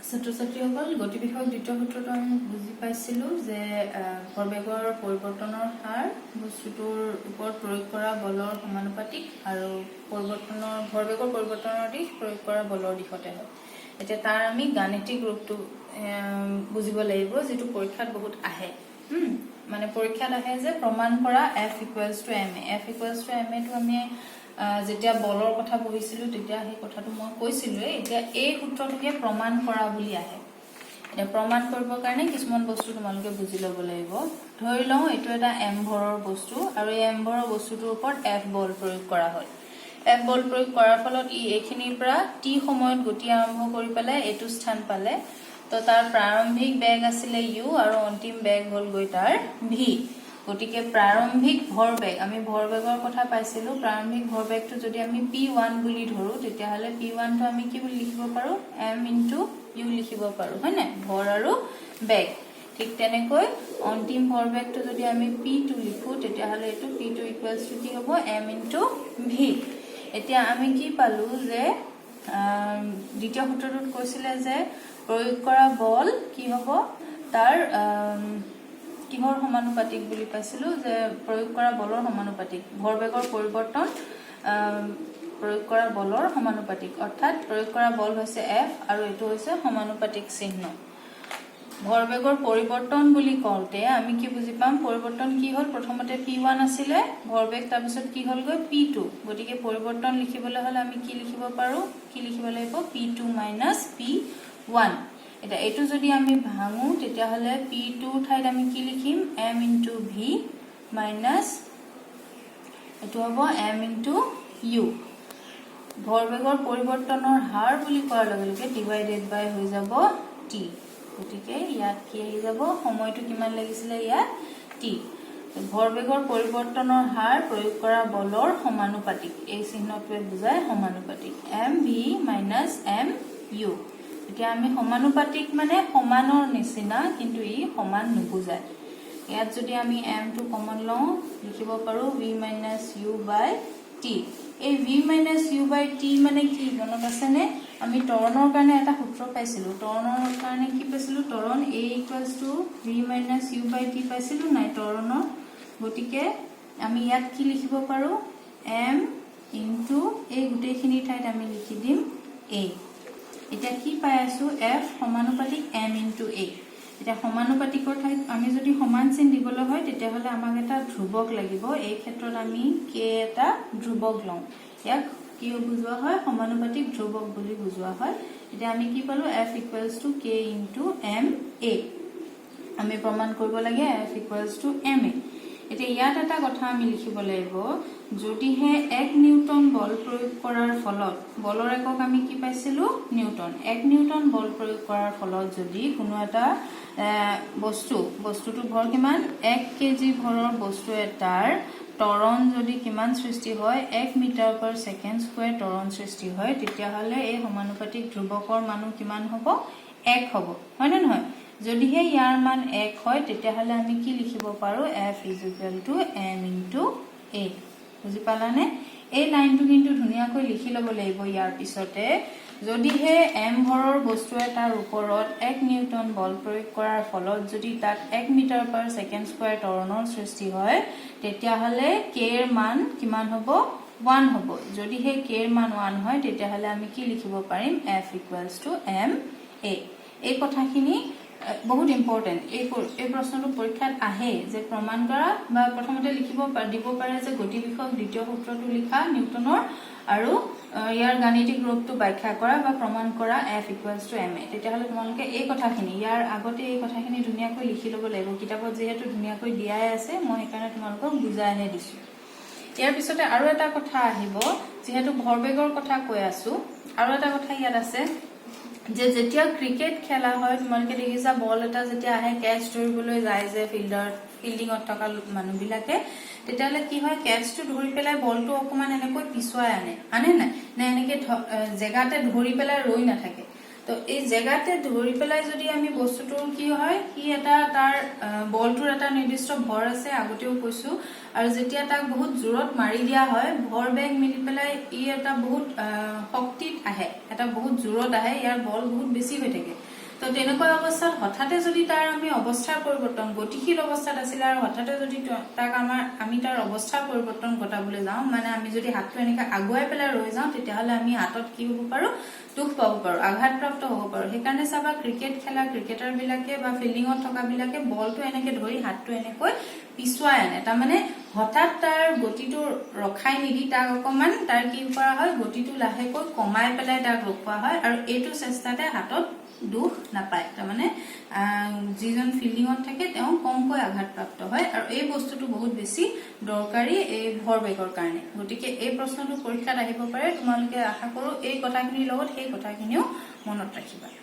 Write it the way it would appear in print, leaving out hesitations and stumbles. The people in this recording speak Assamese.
ছাত্ৰ-ছাত্ৰীসকল গতি বিষয়ক দ্বিতীয় সূত্ৰটো আমি বুজি পাইছিলোঁ যে ভৰবেগৰ পৰিৱৰ্তনৰ হাৰ বস্তুটোৰ ওপৰত প্ৰয়োগ কৰা বলৰ সমানুপাতিক আৰু ভৰবেগৰ পৰিৱৰ্তনৰ দিশ প্ৰয়োগ কৰা বলৰ দিশতে হয়। এতিয়া তাৰ আমি গাণিতিক ৰূপটো বুজিব লাগিব যেটো পৰীক্ষাত বহুত আহে। মানে পৰীক্ষাত আহে যে প্ৰমাণ কৰা F = ma। F = ma টো আমি যেতিয়া বলৰ কথা পঢ়িছিলো তেতিয়া সেই কথাটো মই কৈছিলো। এতিয়া এই সূত্ৰটোকে প্ৰমাণ কৰা বুলি আহে। এতিয়া প্ৰমাণ কৰিবৰ কাৰণে কিছুমান বস্তু তোমালোকে বুজি ল'ব লাগিব। ধৰি লওঁ এইটো এটা m ভৰৰ বস্তু আৰু এই m ভৰৰ বস্তুটোৰ ওপৰত F বল প্ৰয়োগ কৰা হয়। F বল প্ৰয়োগ কৰাৰ ফলত ই এইখিনিৰ পৰা t সময়ত গতি আৰম্ভ কৰি পেলাই এইটো স্থান পালে। তো তাৰ প্ৰাৰম্ভিক বেগ আছিলে u আৰু অন্তিম বেগ হ'ল গৈ তাৰ v। গতিকে প্ৰাৰম্ভিক ভৰবেগ আমি ভৰবেগৰ কথা পাইছিলো। প্ৰাৰম্ভিক ভৰবেগটো যদি আমি p1 বুলি ধৰো তেতিয়া হলে p1 টো আমি কি বুলি লিখিব পাৰো m * u লিখিব পাৰো, হয় না? ভৰ আৰু বেগ। ঠিক তেনেকৈ অন্তিম ভৰবেগটো যদি আমি p2 লিখো তেতিয়া হলে এটো p2 = কি হ'ব m * v। এতিয়া আমি কি পালো যে দ্বিতীয় সূত্ৰটোত কৈছিলে যে প্ৰয়োগ কৰা বল কি হ'ব তাৰ কিহৰ সমানুপাতিক বুলি পাইছিলো যে প্ৰয়োগ কৰা বলৰ সমানুপাতিক ভৰবেগৰ পৰিৱৰ্তন প্ৰয়োগ কৰা বলৰ সমানুপাতিক, অৰ্থাৎ প্ৰয়োগ কৰা বল হৈছে F আৰু এটো হৈছে সমানুপাতিক চিহ্ন। ভৰবেগৰ পৰিৱৰ্তন বুলি কওঁতে আমি কি বুজি পাম পৰিৱৰ্তন কি হ'ল প্ৰথমতে p1 আছিলে ভৰবেগ তাৰ পিছত কি হ'ল গৈ p2। গতিকে পৰিৱৰ্তন লিখিবলৈ হলে আমি কি লিখিব পাৰো কি লিখিব লাগিব p2 - p1। এটা এটো যদি আমি ভাঙো তেতিয়া হলে p2 ঠাইত আমি কি লিখিম m * v মাইনাস এটো হ'ব m * u। ভৰবেগৰ পৰিৱৰ্তনৰ হাৰ বুলি কোৱাৰ লগে লগে ডিভাইডেড বাই হৈ যাব t। গতিকে ইয়াত কি আহি যাব সময়টো কিমান লাগিছিলে ইয়াত t। ভৰবেগৰ পৰিৱৰ্তনৰ হাৰ প্ৰয়োগ কৰা বলৰ সমানুপাতিক এই চিহ্নটোৱে বুজায় সমানুপাতিক mv - mu। এতিয়া আমি সমানুপাতিক মানে সমানৰ নিচিনা কিন্তু ই সমান নুবুজায়। ইয়াত যদি আমি m টো কমন লওঁ লিখিব পাৰো v - u/t। এই v - u/t মানে কি মনত আছে নে? আমি ত্বৰণৰ কাৰণে এটা সূত্ৰ পাইছিলো। ত্বৰণৰ কাৰণে কি পাইছিলো ত্বৰণ a = v - u/t পাইছিলো নাই ত্বৰণৰ। গতিকে আমি ইয়াত কি লিখিব পাৰো m * এই গোটেইখিনি ঠাইত আমি লিখি দিম a। এতিয়া কি পাই আছো F সমানুপাতিক m * a। এতিয়া সমানুপাতিকৰ ঠাইত আমি যদি সমান চিন দিবলৈ হয় তেতিয়া হলে আমাক এটা ধ্ৰুৱক লাগিব। এই ক্ষেত্ৰত আমি k এটা ধ্ৰুৱক লওঁ। ইয়াক কি বুজোৱা হয় সমানুপাতিক ধ্ৰুৱক বুলি বুজোৱা হয়। এতিয়া আমি কি পালো F = k * ma। আমি প্ৰমাণ কৰিব লাগে F = ma। এতিয়া ইয়াত এটা কথা আমি লিখিব লাগিব যদিহে 1 নিউটন বল প্ৰয়োগ কৰাৰ ফলত বলৰ একক আমি কি পাইছিলো নিউটন। 1 নিউটন বল প্ৰয়োগ কৰাৰ ফলত যদি কোনো এটা বস্তুটো ভৰ কিমান 1 কেজি ভৰৰ বস্তু এটাৰ ত্বৰণ যদি কিমান সৃষ্টি হয় 1 মিটাৰ/সেকেন্ড² ত্বৰণ সৃষ্টি হয় তেতিয়া হলে এই সমানুপাতিক ধ্ৰুৱকৰ মান কিমান হ'ব 1 হ'ব, হয় নে নহয়? যদিহে ইয়াৰ মান 1 হয় তেতিয়া হলে আমি কি লিখিব পাৰো F = m * a। বুজি পালানে? এই লাইনটো কিন্তু ধুনীয়াকৈ লিখি ল'ব লাগিব ইয়াৰ পিছতে যদিহে m ভৰৰ বস্তু এটাৰ ওপৰত 1 নিউটন বল প্ৰয়োগ কৰাৰ ফলত যদি তাত 1 মিটাৰ/সেকেন্ড² ত্বৰণৰ সৃষ্টি হয় তেতিয়া হলে k এৰ মান কিমান হ'ব 1 হ'ব। যদিহে k এৰ মান 1 হয় তেতিয়া হলে আমি কি লিখিব পাৰিম F = m a। এই কথাখিনি বহুত ইম্পৰ্টেন্ট। এই প্ৰশ্নটো পৰীক্ষাত আহে যে প্ৰমাণ কৰা বা প্ৰথমতে লিখিব দিব পাৰে যে গতি বিষয়ক দ্বিতীয় সূত্ৰটো লিখা নিউটনৰ আৰু ইয়াৰ গাণিতিক ৰূপটো ব্যাখ্যা কৰা বা প্ৰমাণ কৰা F = ma। তেতিয়া হলে তোমালোকে এই কথাখিনি ইয়াৰ আগতে এই কথাখিনি ধুনীয়াকৈ লিখি ল'ব লাগিব। কিতাপত যেহেতু ধুনীয়াকৈ দিয়াই আছে মই সেইকাৰণে তোমালোকক বুজাইহে দিছো। ইয়াৰ পিছতে আৰু এটা কথা আহিব যেহেতু ভৰবেগৰ কথা কৈ আছো আৰু এটা কথা ইয়াত আছে যে যেতিয়া ক্ৰিকেট খেলা হয় তোমালোকে দেখিছা বল এটা যেতিয়া আহে ক্যাচ ধৰিবলৈ যায় যে ফিল্ডিংত থকা মানুহবিলাকে তেতিয়ালে কি হয় ক্যাচটো ধৰি পেলাই বলটো অকমান এনেকৈ পিছুৱাই আনে নাই না এনেকৈ জেগাতে ধৰি পেলাই ৰৈ নাথাকে। তো এই জেগাতে ধৰি পেলাই যদি আমি বস্তুটোৰ কি হয় কি এটা তাৰ বলটোৰ এটা নিৰ্দিষ্ট ভৰ আছে আগতেও কৈছো আৰু যেতিয়া তাক বহুত জোৰত মাৰি দিয়া হয় ভৰ বেগ মিলি পেলাই ই এটা বহুত শক্তিত আহে এটা বহুত জোৰত আহে ইয়াৰ বল বহুত বেছি হৈ থাকে। তো তেনেকুৱা অৱস্থাত হঠাতে যদি তাৰ আমি অৱস্থাৰ পৰিৱৰ্তন গতিশীল অৱস্থাত আছিল আৰু হঠাতে যদি তাক আমি তাৰ অৱস্থাৰ পৰিৱৰ্তন ঘটাবলৈ যাওঁ মানে আমি যদি হাতটো এনেকৈ আগুৱাই পেলাই ৰৈ যাওঁ তেতিয়াহ'লে আমি হাতত কি হ'ব পাৰো দুখ পাব পাৰো আঘাতপ্ৰাপ্ত হ'ব পাৰো সেইকাৰণে চাবা ক্ৰিকেট খেলা ক্ৰিকেটাৰ বিলাকে বা ফিল্ডিঙত থকা বিলাকে বলটো এনেকৈ ধৰি হাতটো এনেকৈ পিছুৱাই আনে তাৰমানে হঠাৎ তাৰ গতিটো ৰখাই নিদি তাক অকমান তাৰ কি কৰা হয় গতিটো লাহেকৈ কমাই পেলাই তাক ৰখোৱা হয় আৰু এইটো চেষ্টাতে হাতত দুখ নাপায় তাৰমানে যিজন ফিল্ডিঙত থাকে তেওঁ কমকৈ আঘাতপ্ৰাপ্ত হয় আৰু এই বস্তুটো বহুত বেছি দৰকাৰী এই ভৰবেগৰ কাৰণে গতিকে এই প্ৰশ্নটো পৰীক্ষাত আহিব পাৰে তোমালোকে আশা কৰো এই কথাখিনিৰ লগত সেই কথাখিনিও মনত ৰাখিবা